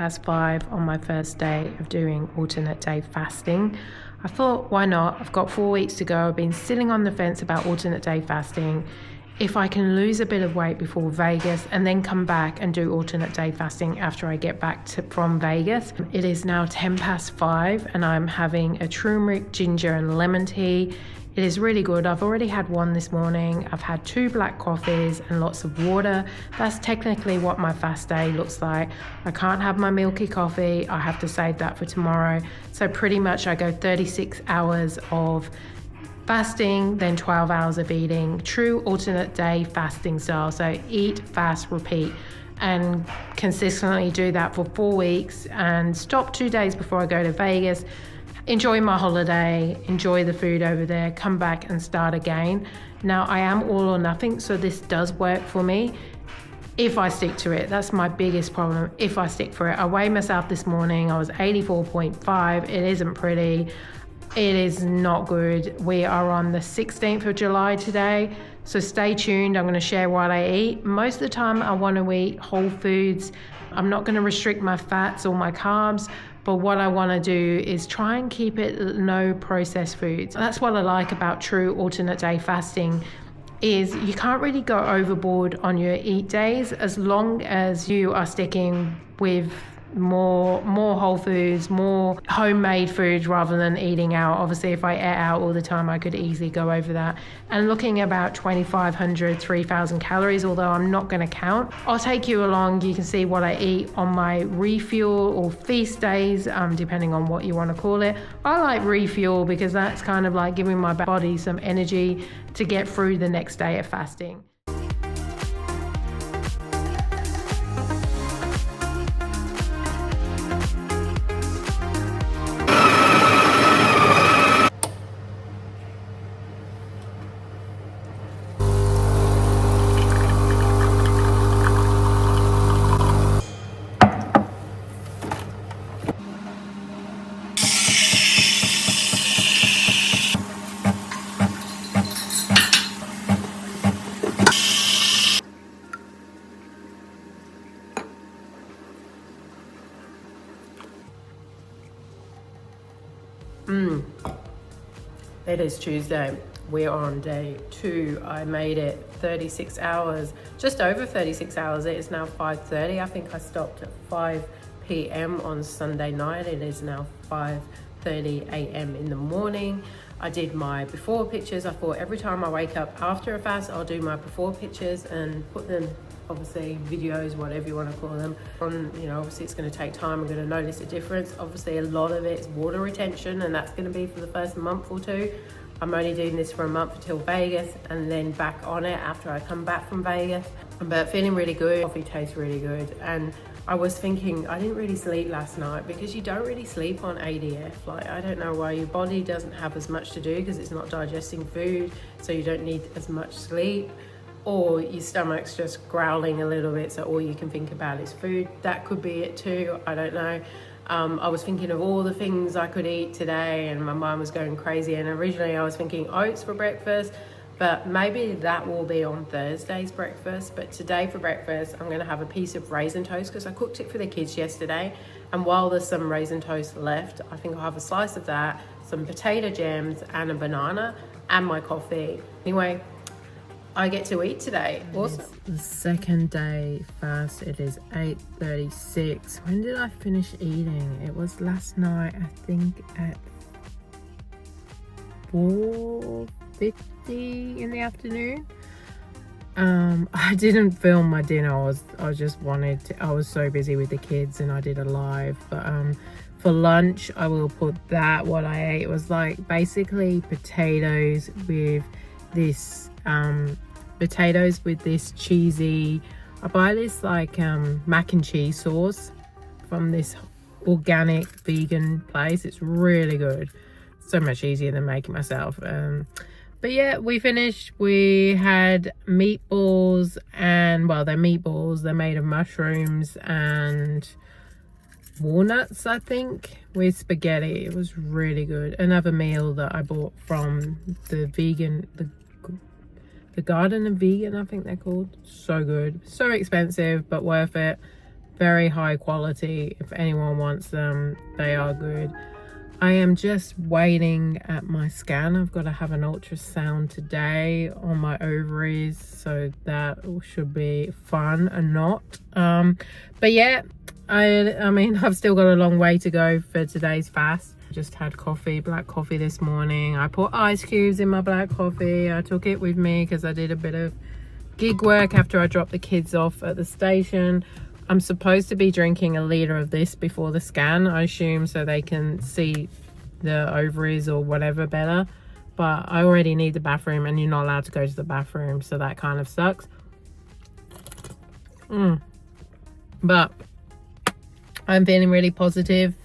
5 on my first day of doing alternate day fasting. I thought, why not? I've got 4 weeks to go. I've been sitting on the fence about alternate day fasting. If I can lose a bit of weight before Vegas and then come back and do alternate day fasting after I get back from Vegas. It is now 5 and I'm having a turmeric, ginger and lemon tea. It is really good. I've already had one this morning. I've had 2 black coffees and lots of water. That's technically what my fast day looks like. I can't have my milky coffee. I have to save that for tomorrow. So pretty much I go 36 hours of fasting, then 12 hours of eating. True alternate day fasting style. So eat, fast, repeat. And consistently do that for 4 weeks and stop 2 days before I go to Vegas. Enjoy my holiday, enjoy the food over there, come back and start again. Now I am all or nothing, so this does work for me if I stick to it. That's my biggest problem, if I stick for it. I weighed myself this morning, I was 84.5, it isn't pretty, it is not good. We are on the 16th of July today, so stay tuned. I'm going to share what I eat. Most of the time I want to eat whole foods. I'm not going to restrict my fats or my carbs. But what I want to do is try and keep it no processed foods. That's what I like about true alternate day fasting is you can't really go overboard on your eat days as long as you are sticking with more whole foods, more homemade foods rather than eating out. Obviously if I ate out all the time I could easily go over that, and looking about 2,500 3,000 calories, although I'm not going to count. I'll take you along. You can see what I eat on my refuel or feast days, depending on what you want to call it. I like refuel because that's kind of like giving my body some energy to get through the next day of fasting. It is Tuesday. We're on day 2. I made it 36 hours, just over 36 hours. It is now 5:30. I think I stopped at 5 p.m. on Sunday night. It is now 5:30 a.m. in the morning. I did my before pictures. I thought every time I wake up after a fast, I'll do my before pictures and put them, obviously videos, whatever you want to call them, on, you know, obviously it's going to take time. I'm going to notice a difference. Obviously a lot of it is water retention, and that's going to be for the first month or 2. I'm only doing this for a month until Vegas, and then back on it after I come back from Vegas. But feeling really good. Coffee tastes really good. And I was thinking, I didn't really sleep last night because you don't really sleep on ADF. Like, I don't know why. Your body doesn't have as much to do because it's not digesting food, so you don't need as much sleep. Or your stomach's just growling a little bit, so all you can think about is food. That could be it too, I don't know. I was thinking of all the things I could eat today and my mind was going crazy, and originally I was thinking oats for breakfast, but maybe that will be on Thursday's breakfast. But today for breakfast I'm going to have a piece of raisin toast because I cooked it for the kids yesterday, and while there's some raisin toast left, I think I'll have a slice of that, some potato jams and a banana, and my coffee. Anyway, I get to eat today. Awesome. The second day fast. It is 8:36. When did I finish eating? It was last night, I think at 4:50 in the afternoon. I didn't film my dinner. I was so busy with the kids and I did a live. But for lunch I will put that. What I ate was like basically potatoes with this cheesy, I buy this like mac and cheese sauce from this organic vegan place. It's really good, so much easier than making myself. But yeah, we finished. We had meatballs, and well, they're meatballs, they're made of mushrooms and walnuts, I think, with spaghetti. It was really good. Another meal that I bought from the Garden and Vegan, I think they're called. So good, so expensive but worth it. very high quality. If anyone wants them, they are good. I am just waiting at my scan. I've got to have an ultrasound today on my ovaries, so that should be fun and not. But yeah, I mean, I've still got a long way to go for today's fast. Just had coffee, black coffee this morning. I put ice cubes in my black coffee. I took it with me because I did a bit of gig work after I dropped the kids off at the station. I'm supposed to be drinking a litre of this before the scan, I assume, so they can see the ovaries or whatever better. But I already need the bathroom, and you're not allowed to go to the bathroom, so that kind of sucks. But I'm feeling really positive.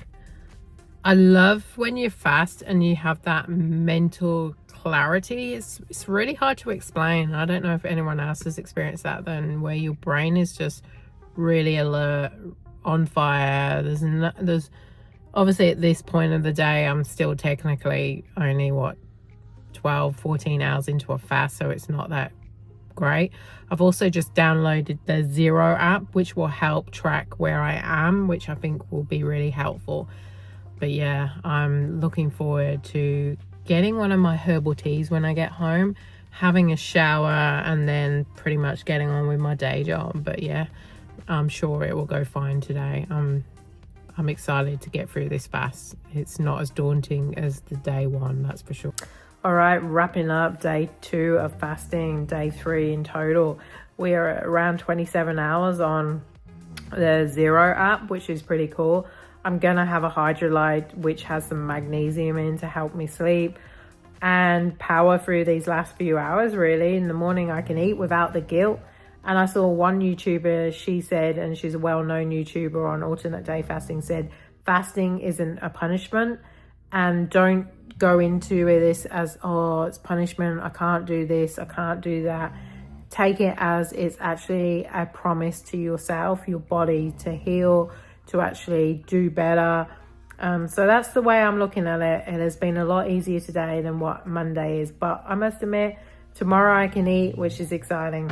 I love when you fast and you have that mental clarity. It's really hard to explain. I don't know if anyone else has experienced that then, where your brain is just really alert, on fire. There's obviously at this point of the day, I'm still technically only 12-14 hours into a fast, so it's not that great. I've also just downloaded the Zero app, which will help track where I am, which I think will be really helpful. But yeah, I'm looking forward to getting one of my herbal teas when I get home, having a shower, and then pretty much getting on with my day job. But yeah, I'm sure it will go fine today. I'm excited to get through this fast. It's not as daunting as the day one, that's for sure. All right, wrapping up day 2 of fasting, day 3 in total. We are at around 27 hours on the Zero app, which is pretty cool. I'm gonna have a Hydrolyte, which has some magnesium in to help me sleep and power through these last few hours. Really, in the morning I can eat without the guilt. And I saw one YouTuber, she said, and she's a well-known YouTuber on alternate day fasting, said fasting isn't a punishment, and don't go into this as, oh, it's punishment, I can't do this, I can't do that. Take it as it's actually a promise to yourself, your body, to heal, to actually do better. So that's the way I'm looking at it. It has been a lot easier today than what Monday is, but I must admit, tomorrow I can eat, which is exciting.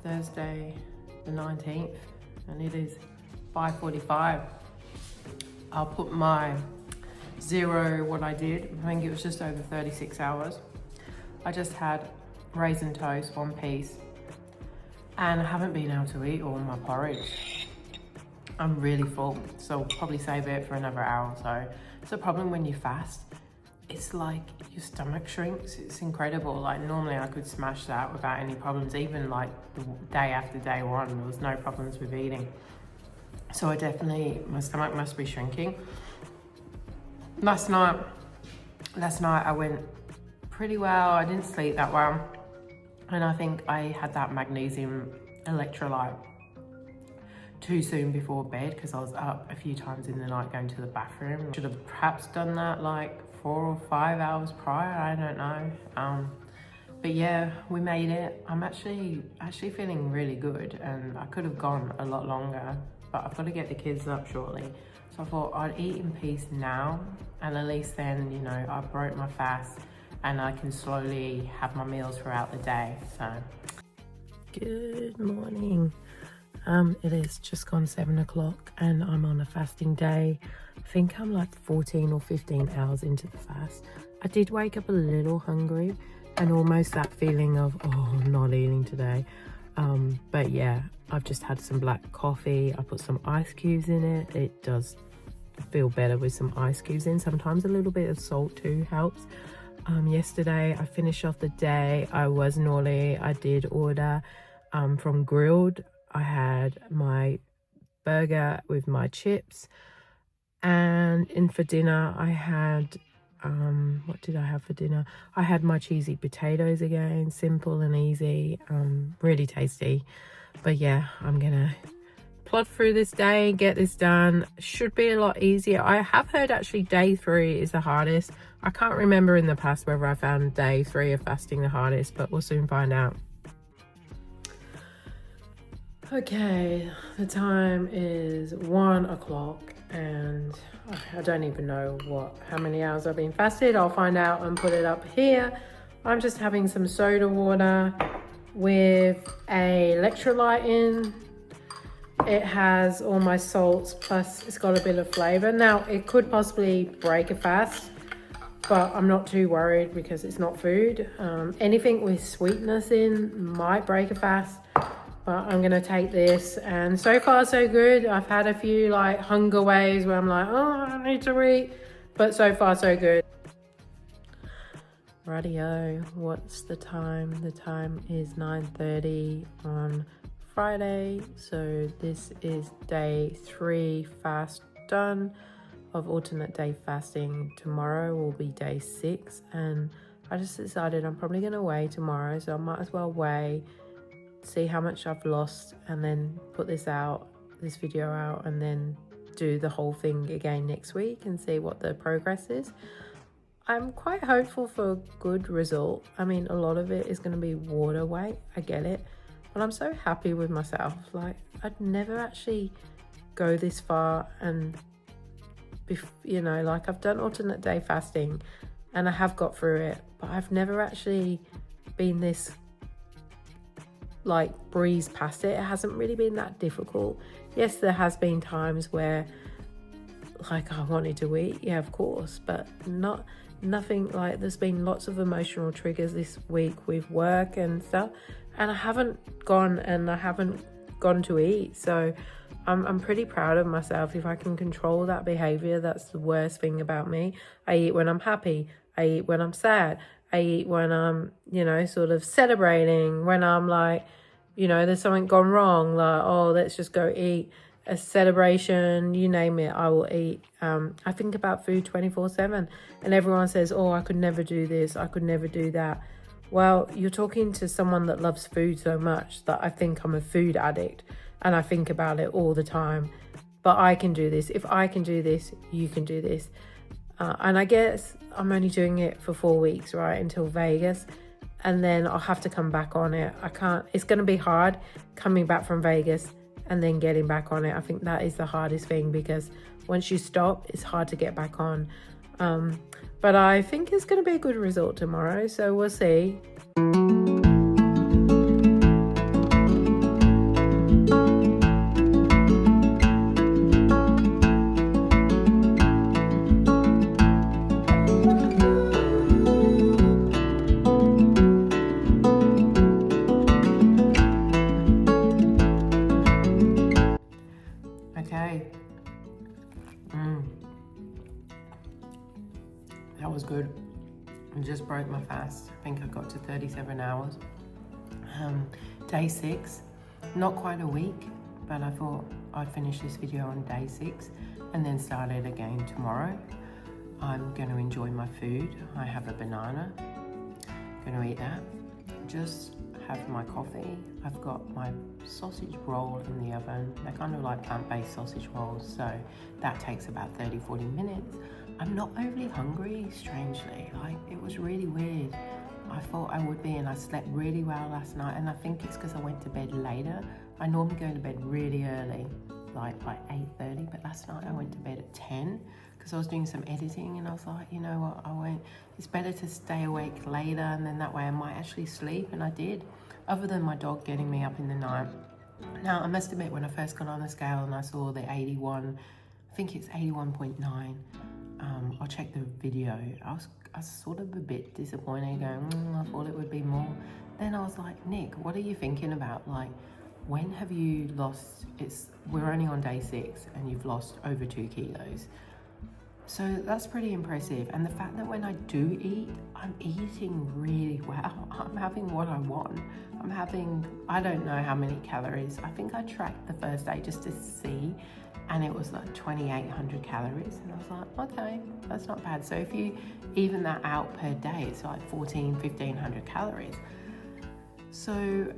Thursday the 19th, and it is 5:45. I'll put my Zero, what I did, I think it was just over 36 hours. I just had raisin toast, 1 piece, and I haven't been able to eat all my porridge. I'm really full, so I'll probably save it for another hour or so. It's a problem when you fast. It's like your stomach shrinks. It's incredible. Like normally I could smash that without any problems. Even like the day after day 1, there was no problems with eating. So my stomach must be shrinking. Last night I went pretty well. I didn't sleep that well. And I think I had that magnesium electrolyte too soon before bed because I was up a few times in the night going to the bathroom. Should have perhaps done that like 4 or 5 hours prior, I don't know. But yeah, we made it. I'm actually feeling really good, and I could have gone a lot longer, but I've got to get the kids up shortly. So I thought I'd eat in peace now, and at least then, you know, I broke my fast and I can slowly have my meals throughout the day. So good morning. It is just gone 7 o'clock and I'm on a fasting day. I think I'm like 14 or 15 hours into the fast. I did wake up a little hungry and almost that feeling of, oh, I'm not eating today. But yeah, I've just had some black coffee. I put some ice cubes in it. It does feel better with some ice cubes in. Sometimes a little bit of salt too helps. Yesterday I finished off the day. I was naughty. I did order from Grilled. I had my burger with my chips, and for dinner I had what did I have for dinner? I had my cheesy potatoes again, simple and easy, really tasty. But yeah, I'm gonna plod through this day and get this done. Should be a lot easier. I have heard actually day 3 is the hardest. I can't remember in the past whether I found day 3 of fasting the hardest, but we'll soon find out. Okay, the time is 1 o'clock and I don't even know how many hours I've been fasted. I'll find out and put it up here. I'm just having some soda water with a electrolyte in. It has all my salts, plus it's got a bit of flavor. Now, it could possibly break a fast, but I'm not too worried because it's not food. Anything with sweetness in might break a fast, but I'm gonna take this, and so far so good. I've had a few like hunger waves where I'm like, oh, I need to eat, but so far so good. Rightio, what's the time? The time is 9:30 on Friday, so this is day 3 fast done of alternate day fasting. Tomorrow will be day 6, and I just decided I'm probably gonna weigh tomorrow, so I might as well weigh, see how much I've lost, and then put this video out, and then do the whole thing again next week and see what the progress is. I'm quite hopeful for a good result. I mean, a lot of it is going to be water weight, I get it, but I'm so happy with myself. Like, I'd never actually go this far, and you know, like, I've done alternate day fasting and I have got through it, but I've never actually been this like breeze past it. It hasn't really been that difficult. Yes, there has been times where like I wanted to eat, yeah, of course, but nothing like, there's been lots of emotional triggers this week with work and stuff, and I haven't gone to eat. So I'm pretty proud of myself. If I can control that behavior, that's the worst thing about me. I eat when I'm happy, I eat when I'm sad, I eat when I'm, you know, sort of celebrating, when I'm like, you know, there's something gone wrong, like, oh, let's just go eat. A celebration, you name it, I will eat. I think about food 24/7, and everyone says, oh, I could never do this, I could never do that. Well, you're talking to someone that loves food so much that I think I'm a food addict, and I think about it all the time. But I can do this. If I can do this, you can do this. And I guess I'm only doing it for 4 weeks, right, until Vegas, and then I'll have to come back on it. It's going to be hard coming back from Vegas and then getting back on it. I think that is the hardest thing, because once you stop, it's hard to get back on. But I think it's going to be a good result tomorrow, so we'll see. That was good. I just broke my fast. I think I got to 37 hours. Day 6, not quite a week, but I thought I'd finish this video on day 6 and then start it again tomorrow. I'm going to enjoy my food. I have a banana. Going to eat that. Just have my coffee. I've got my sausage roll in the oven. They're kind of like plant-based sausage rolls, so that takes about 30-40 minutes. I'm not overly hungry, strangely. Like, it was really weird. I thought I would be, and I slept really well last night, and I think it's because I went to bed later. I normally go to bed really early, like 8:30, but last night I went to bed at 10 because I was doing some editing, and I was like, you know what, it's better to stay awake later, and then that way I might actually sleep, and I did, other than my dog getting me up in the night. Now, I must admit, when I first got on the scale and I saw the 81, I think it's 81.9, I'll check the video. I was sort of a bit disappointed, going, I thought it would be more. Then I was like, Nick, what are you thinking about? Like, when have you lost? We're only on day 6 and you've lost over 2 kilos. So that's pretty impressive. And the fact that when I do eat, I'm eating really well. I'm having what I want. I don't know how many calories. I think I tracked the first day just to see, and it was like 2,800 calories. And I was like, okay, that's not bad. So if you even that out per day, it's like 1,500 calories. So,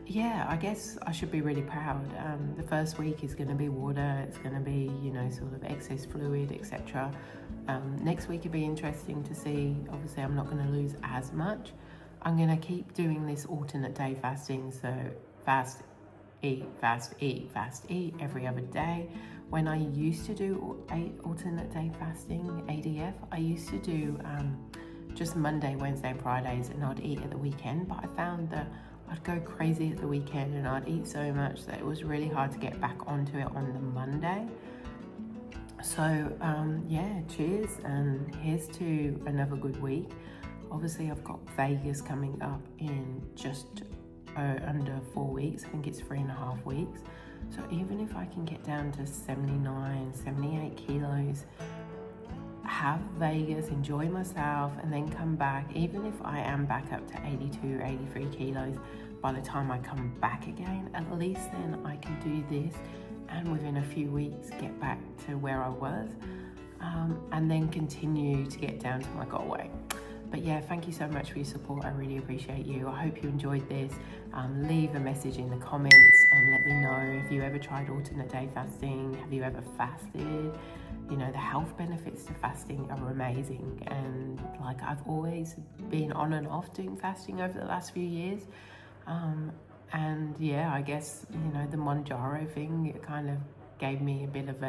yeah, I guess I should be really proud. The first week is going to be water, it's going to be, sort of excess fluid, etc. Next week will be interesting to see. Obviously, I'm not going to lose as much. I'm going to keep doing this alternate day fasting, so fast, eat, fast, eat, fast, eat every other day. When I used to do alternate day fasting, ADF, I used to do just Monday, Wednesday, and Fridays, and I'd eat at the weekend. But I found that I'd go crazy at the weekend and I'd eat so much that it was really hard to get back onto it on the Monday. So yeah, cheers, and here's to another good week. Obviously, I've got Vegas coming up in just under 4 weeks. I think it's 3.5 weeks. So even if I can get down to 79, 78 kilos, have Vegas, enjoy myself, and then come back. Even if I am back up to 82, 83 kilos by the time I come back again, at least then I can do this and within a few weeks get back to where I was, and then continue to get down to my goal weight. But yeah, thank you so much for your support. I really appreciate you. I hope you enjoyed this. Leave a message in the comments and let me know if you ever tried alternate day fasting. Have you ever fasted? The health benefits to fasting are amazing. And like, I've always been on and off doing fasting over the last few years. And yeah, I guess, the Monjaro thing, it kind of gave me a bit of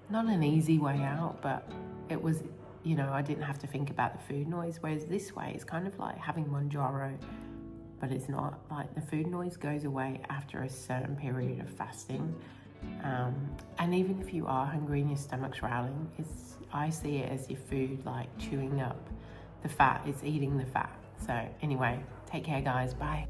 not an easy way out, but it was, I didn't have to think about the food noise. Whereas this way, it's kind of like having Monjaro, but it's not. Like, the food noise goes away after a certain period of fasting. And even if you are hungry and your stomach's growling, I see it as your food, like chewing up the fat. It's eating the fat. So anyway, take care, guys. Bye.